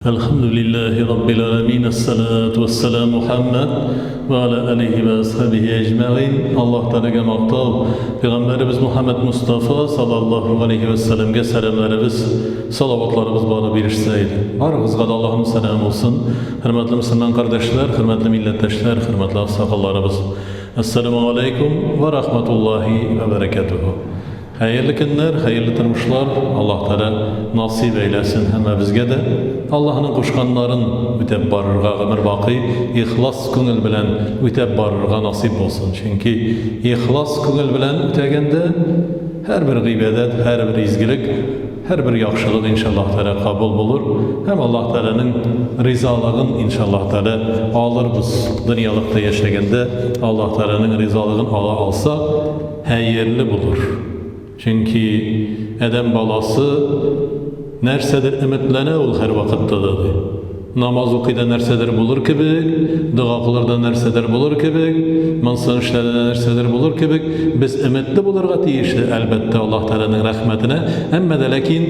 Elhamdülillahi Rabbil alemin. Esselatu vesselamu Muhammed ve ala alihi ve ashabihi ecma'in. Allah Teala'ga maqtav, Peygamberimiz Muhammed Mustafa sallallahu aleyhi ve sellem'ge selamlarımız, salavatlarımız bana birişseydi. Barımızga da Allah'ın selamı olsun. Hürmetli Müslüman kardeşler, hürmetli milletteşler, hürmetli aksakallarımız. Esselamu aleyküm ve rahmetullahi ve berekatuhu. Hayırlı günler, hayırlı turmuşlar Allah Teala nasip eylesin hem bizge de. Allah'ın kuşkanların ütep barırga ömür baqi, ihlas köngül bilen ütep barırga nasip olsun. Çünkü ihlas köngül bilen ütegende her bir gıybedet, her bir izgilik, her bir yaxşılık inşallah Teala kabul bulur. Hem Allah Teala'nın rizalığın inşallah Teala alır biz. Dünyalıkta yaşaganda Allah Teala'nın rizalığını alsa hayırlı bulur. Çünkü Edem balası nersedir ümitlene ol her vakitte dedi. Namaz okuyda nersedir bulur kibik, dua kılırda nersedir bulur kibik, mansın işlerinde nersedir bulur kibik. Biz ümitli bulurga tiyişti elbette Allah Teala'nın rahmetine. Ama de lakin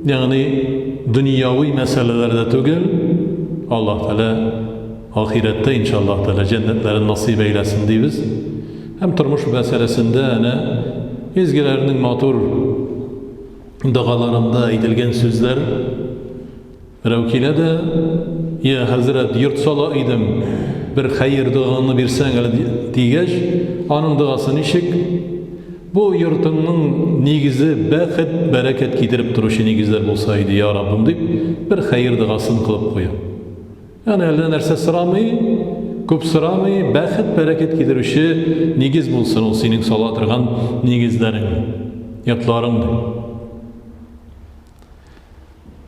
yani dünyavi meselelerde tügül Allah Teala ahirette inşallah Teala cennetlerin nasip eylesin diyiz. Hem turmuş meselesinde ezgilerinin matur dağalarında edilgen sözler Revkile de ya Hazret yurt sala idim bir hayır dağını bir sen diyeç anın dağasını işik bu yurtunun nigizi bəxet bereket getirip duruşu nigizler bolsaydı ya Rabbim deyip bir hayır dağasını kılıp koyuyor. Yani elden nerse sıramayı köp sıramayı bəxet bereket getirişi nigiz bulsun o senin salatırgan nigizlerin yatların deyip.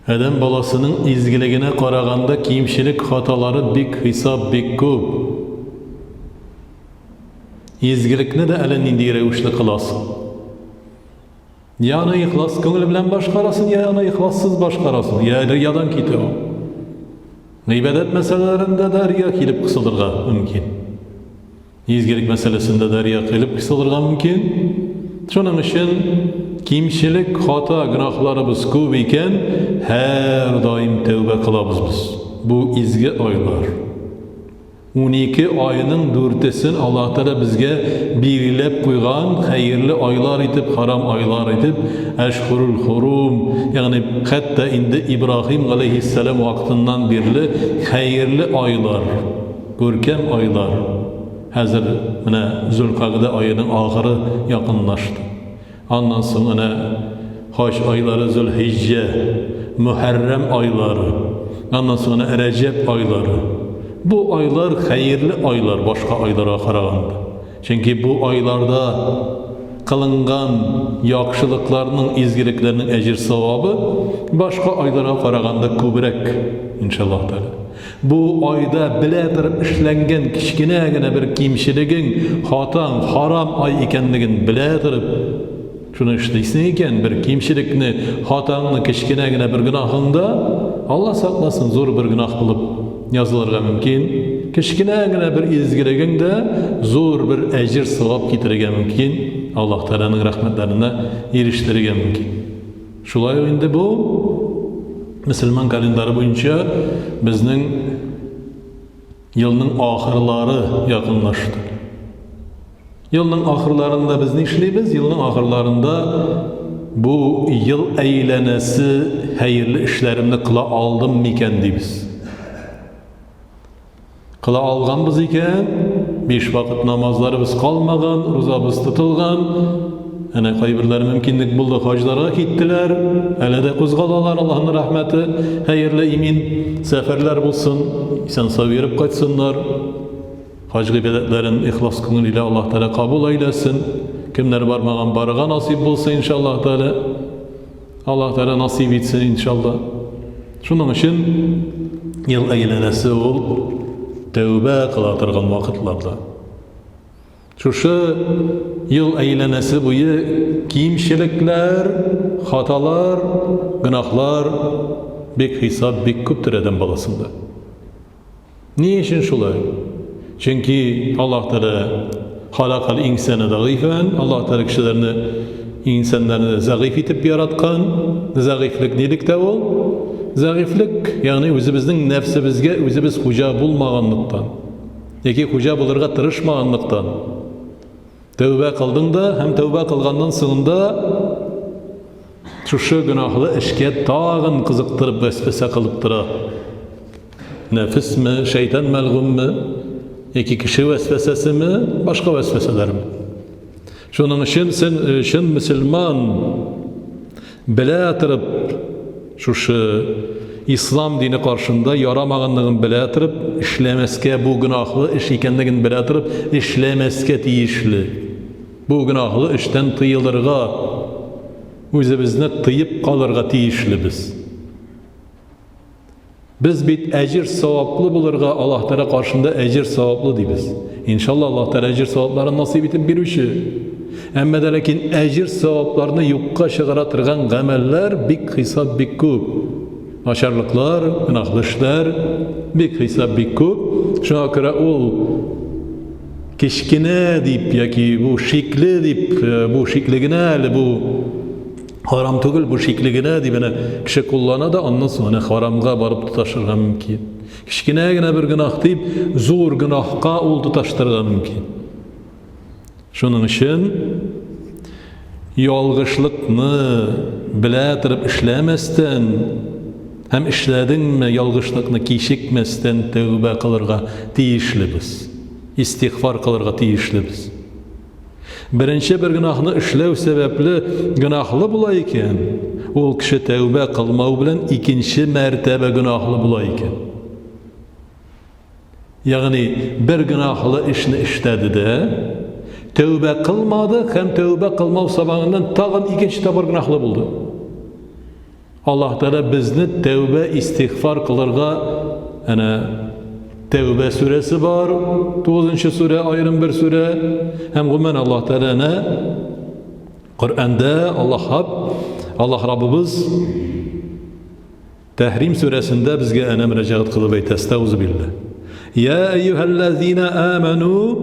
Edem balasının izgiligine qaraganda kiyimşilik hataları bik hesap bik köp. İzgilikni de elin revişli kılasın. Yani ihlas köngül bilen başkarasın, yani ihlassız başkarasın. Yadan kiti o. Gıybedet meselelerinde derya kilip kısılırga mümkün. İzgilik meselesinde derya kilip kısılırga mümkün. Şunun için kimşilik hata günahlarımız köp iken her daim tevbe kılabız biz. Bu izgi aylar. 12 ayının 4'sini Allah Teala bizge birilep koygan hayırlı aylar edip, haram aylar edip, eşhurul hurum, yani hatta indi İbrahim aleyhisselam vaktinden birli hayırlı aylar, görkem aylar. Hazır Zülkagde ayının ahırı yakınlaştı. Ondan sonra Haç ayları Zülhicce, Muharrem ayları, ondan sonra Recep ayları. Bu aylar hayırlı aylar başka aylara qaraganda. Çünkü bu aylarda kılıngan yaxşılıklarının, izgiliklerinin ecir savabı başka aylara qaraganda köbrek inşallah Teala. Bu ayda biledirip işlengen kichkinegina bir kimşiligin hatan, haram ay ekenligin biledirip şunu işleysin eken bir kimşilikni, hatanını, kichkinegina bir günahında Allah saklasın zor bir günah bulup yazılırga mümkün. Kichkinegina bir izgiligin de zor bir ecir savab getirige mümkün. Allah Teala'nın rahmetlerine eriştirige mümkün. Şulay oyunda bu Müslüman kalenderi boyunca bizning yılının ahırları yakınlaştı. Yılın ahırlarında biz ne işleyimiz? Yılın ahırlarında bu yıl eylenesi hayırlı işlerimde kıla aldım miken deyimiz. Kıla algan biz iken 5 vakit namazları biz kalmagan, rızabız tutulgan. Yani kaybırlar mümkünlük buldu, hacılara gittiler. Hele de kuzgalalar Allah'ın rahmeti, hayırlı imin seferler bulsun, sen savirip kaçsınlar. Hac gıybedetlerin ihlas köngülüyle Allah Teala kabul eylesin. Kimler barmağın barığa nasip bulsun inşallah Teala. Allah Teala nasip etsin inşallah. Şunun için yıl eylenesi ol, tevbe kılatırgan vakitlarda. Şu yıl eylenesi boyu kimşilikler, hatalar, günahlar bek hesap bek köptür Edem balasında. Niye için şulay? Çünkü Allah Teala halakal insanı zayıfen, Allah Teala kişilerini, insanlarını zayıf etip yaratkan, zayıflık nelikte ol? zayıflık, yani özümüzün nefsibizge özümüz hoca bulmaganlıktan, yeki hoca bulurga tırışmaganlıktan, tövbe kıldığında hem tövbe kılgandan sonunda şu günahlı işke tağın kızıktırıp vesvese kılıp dıra. Nefis mi, şeytan melgum mi, iki kişi vesvesesi mi, başka vesveseler mi? Şunun için sen Müslüman bile tırıp şu İslam dini karşında yaramağınlığın bile tırıp işlemeske bu günahlı iş ikenligin bile tırıp işlemeske tiyişli. Bu günahlı işten tıyılırga, özümüzne tıyıp kalırga tiyişli biz. Biz bit ecir savaplı bulurga Allah Teala karşında ecir savaplı diyiz. İnşallah Allah Teala ecir savaplarını nasip etip bir işi. Ama da lakin ecir savaplarını yukka çıkaratırgan gameller bik hesap bik küp. Aşarlıklar, günahlı işler bik hesap bik küp. Şuna göre ol kişkine deyip yaki bu şekli deyip bu şekligine bu haram tugul bu şekligine deyip kişi kullana da ondan sonra haramga barıp tutaşırga mümkün. Kişkine bir günah deyip zor günahka ol tutaştırga mümkün. Şunun için yalgışlıkını bile tırıp işlemezden hem işledin mi yalgışlıkını kişikmezden tövbe kılırga tiyişli biz. İstiğfar kılırga tiyişli biz. Birinci bir günahını işlev sebepli günahlı bulayken ol kişi tövbe kılmağı bilen ikinci mertebe günahlı bulayken. Yani bir günahlı işini işledi de tövbe kılmadı hem tövbe kılmağı sabahından tağın ikinci tabir günahlı buldu. Allah Teala bizni tövbe istiğfar kılırga Tevbe suresi var, 9. sure ayrım bir sure. Hem gümen Allah Teala ne? Kur'an'da Allah Rabbimiz Tahrim suresinde bizge müracaat kılıp aytestağuzu billah. Ya eyyühellezine amenu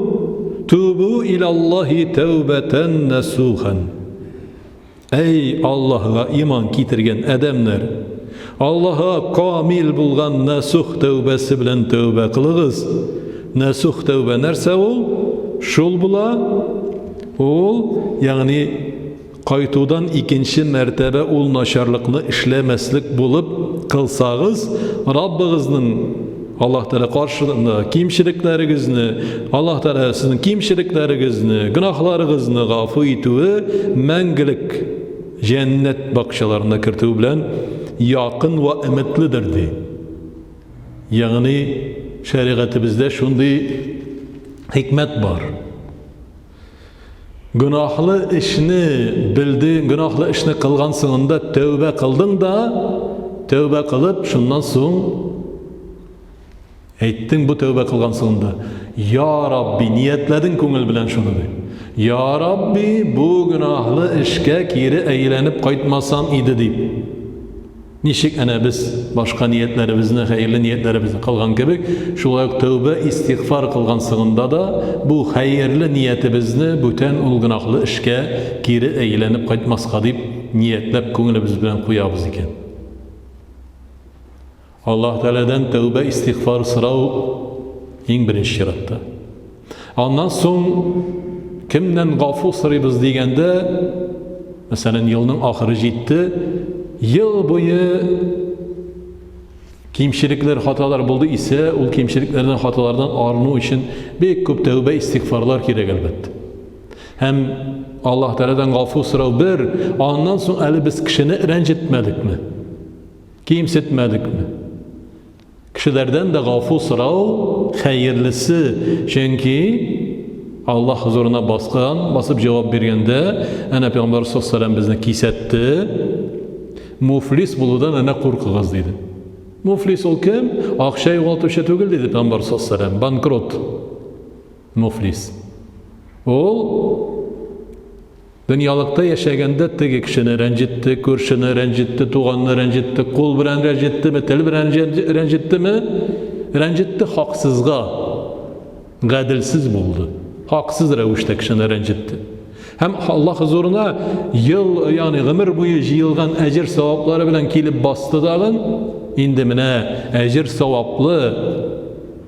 tubu ilallahi tevbeten nasuhan. Ey Allah'a iman getirgen adamlar, Allah'a kamil bulgan nasuh tövbesi bilen tövbe kılığız. Nasuh tövbe nerse ol? Şol bula ol, yani kaytudan ikinci mertebe ol naşarlıkını işlemeslik bulup kılsağız. Rabbimizin Allah Teala karşılığında kimşiliklerinizni, Allah Teala sizin kimşiliklerinizni, günahlarınızını gafı etüü, mengilik cennet bakışlarına kirtüü bilen yakın ve ümitlidir di. Yani şeriatımızda şunday hikmet var. Günahlı işini bildin, günahlı işini kılgan sonunda tövbe kıldın da tövbe kılıp şundan soň ettin bu tövbe kılgan sonunda Ya Rabbi niyetledin köngül bilen şunu de. Ya Rabbi bu günahlı işke geri eğlenip kaytmasam idi deyip. Nişik biz başka niyetlerimizni, hayırlı niyetlerimizni kılgan gibi şulay tövbe istiğfar kılgan sonunda da bu hayırlı niyetimizni bütün ul günahlı işke geri eğlenip kaytmaska deyip niyetlep köngülümüz bilen koyabız iken. Allah Teala'dan tövbe istiğfar sırav en birinci şiratta. Ondan soň kimden gafur sırayız degende mesela yılın ahırı jetti. Yıl boyu kimşilikler, hatalar buldu ise o kimşiliklerden, hatalardan arınuu için pek köp tövbe istiğfarlar kerek elbette. Hem Allah Teala'dan gafur sırav bir, ondan soň eli biz kişini rencitmedik mi? Kimsetmedik mi? Kişilerden de gafur sırav hayırlısı. Çünkü Allah huzuruna basıp cevap bergende Peygamber sallallahu aleyhi ve sellem bizni kisetti. Muflis buludan ana korkağız dedi. Muflis ol kim? Akşay yo'qotuvchi tugul dedi Peygamber sallallahu aleyhi ve sellem. Bankrot. Muflis. Ol dunyolikda yashaganda tegi kishini ranjitdi, ko'rshini ranjitdi, tug'anni ranjitdi, qo'l bilan ranjitdimi, til bilan ranjitdimi? Ranjitdi haqsizga. Gadilsiz bo'ldi. Haqsiz ravishda kishini ranjitdi. Hem Allah huzuruna yıl yani ömür boyu jiyilgan ecir sevapları bilen kelip bastı dağın indi menä ejir savaplı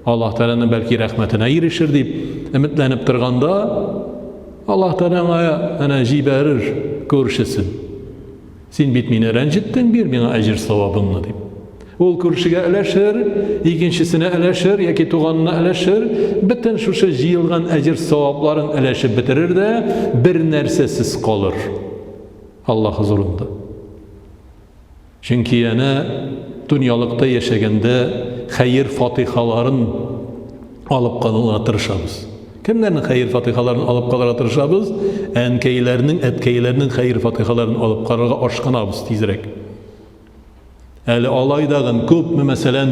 Allah Teala'nın belki rahmetine erişir deyip ümitlenip turganda Allah Teala ana jiberir görüşesin. Sen bit meni rencittin bir meni ejir savabını deyip. Ol kurşiga eleşir, ikincisine eleşir, yaki tuğanına eleşir, bütün şu jiyilgan ecir savapların eleşip bitirir de bir nersesiz kalır Allah huzurunda. Çünkü yana dünyalıkta yaşaganda hayır fatihaların alıp kalına tırışabız. Kimlerin hayır fatihalarını alıp kalına tırışabız? Etkeylerinin hayır fatihalarını alıp kalına aşkınabız tizrek. Eli alaydağın köp mü meselen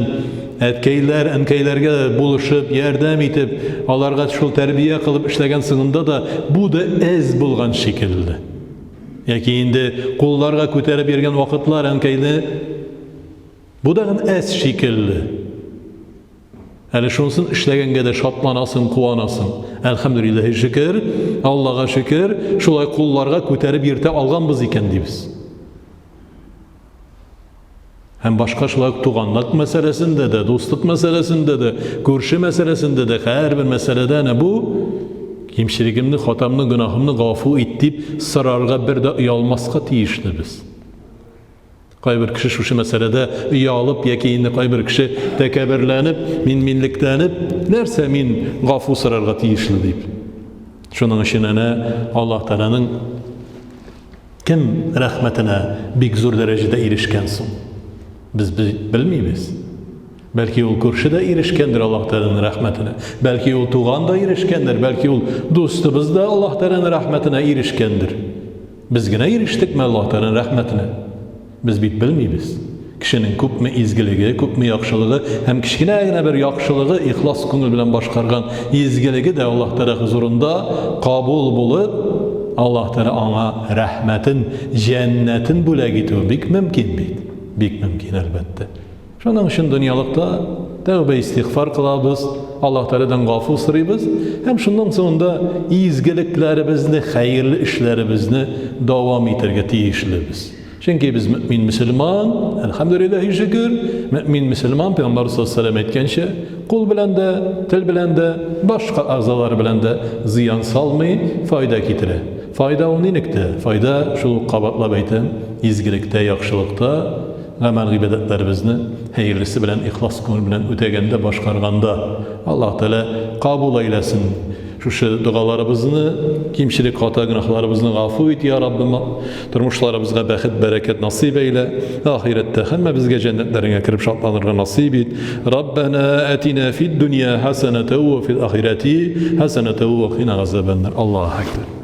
etkeylerge buluşup, yardım etip, alarga şul terbiye kılıp işlegen sınında da bu da ez bulgan şekilde. Yaki indi kullarga köterip bergen vakitlar enkeyli bu da ez şekilde. Eli şunsun işlegenge de şatlanasın, kuvanasın. Elhamdülillahi şükür, Allah'a şükür, şulay kullarga köterip yerte algan biz iken deyiz. Hem başka şulay tuğanlık meselesinde de, dostluk meselesinde de, görüşü meselesinde de, her bir meselede ne bu? Kimşirikimni, hatamni, günahımni gafu ettip, sırarga bir de uyalmasqa tiyişli biz. Qaybir kişi şu meselede uyalıp, yakiyinde qaybir kişi tekebirlenip, minliklenip, nerse min gafu sırarga tiyişli deyip. Şunun işine Allah Teala'nın kim rahmetine bir zor derecede erişkensin. Biz bilmeyiz. Belki o kurşu da erişkendir Allah Teala'nın rahmetine. Belki o tuğan da erişkendir. Belki o dostumuz da Allah Teala'nın rahmetine erişkendir. Biz yine eriştik mi Allah Teala'nın rahmetine? Biz bilmeyiz. Kişinin köpme izgiligi, köpme yakşılığı, hem kişine bir yakşılığı, ihlas köngül bilen başkargan izgiligi de Allah Teala huzurunda kabul bulup Allah Teala ana rahmetin, cennetin bule gitüğü bik mümkün bit. Bik mümkün elbette. Şunun için dünyalıkta tövbe istiğfar kılabız, Allah Teala'dan gafur sırıyız. Hem şundan sonunda izgiliklerimizni, hayırlı işlerimizni devam etirge tiyişliyiz. Çünkü biz mümin Müslüman, elhamdülillahi şükür, mümin Müslüman Peygamber sallallahu aleyhi ve sellem etkençe, kul bilen de, til bilen de, başka azalar bilen de ziyan salmayı fayda getire. Fayda onun inikte, fayda şu qabatla beyten, izgilikte, yakşılıkta, amel ibadetlerimizni hayırlısı bilen, ihlas konu bilen ötegende, başkarganda Allah Teala kabul eylesin. Şu dualarımızı, kimşilik hata günahlarımızı gafu et ya Rabbim. Turmuşlarımızga bəxit, bereket nasip eyle. Ahirette hemme bizge cennetlerine kirip şatlanırga nasip et. Rabbena etina fid dünya hasenete ve fil ahireti hasenete ve qina azabennar. Allahu ekber.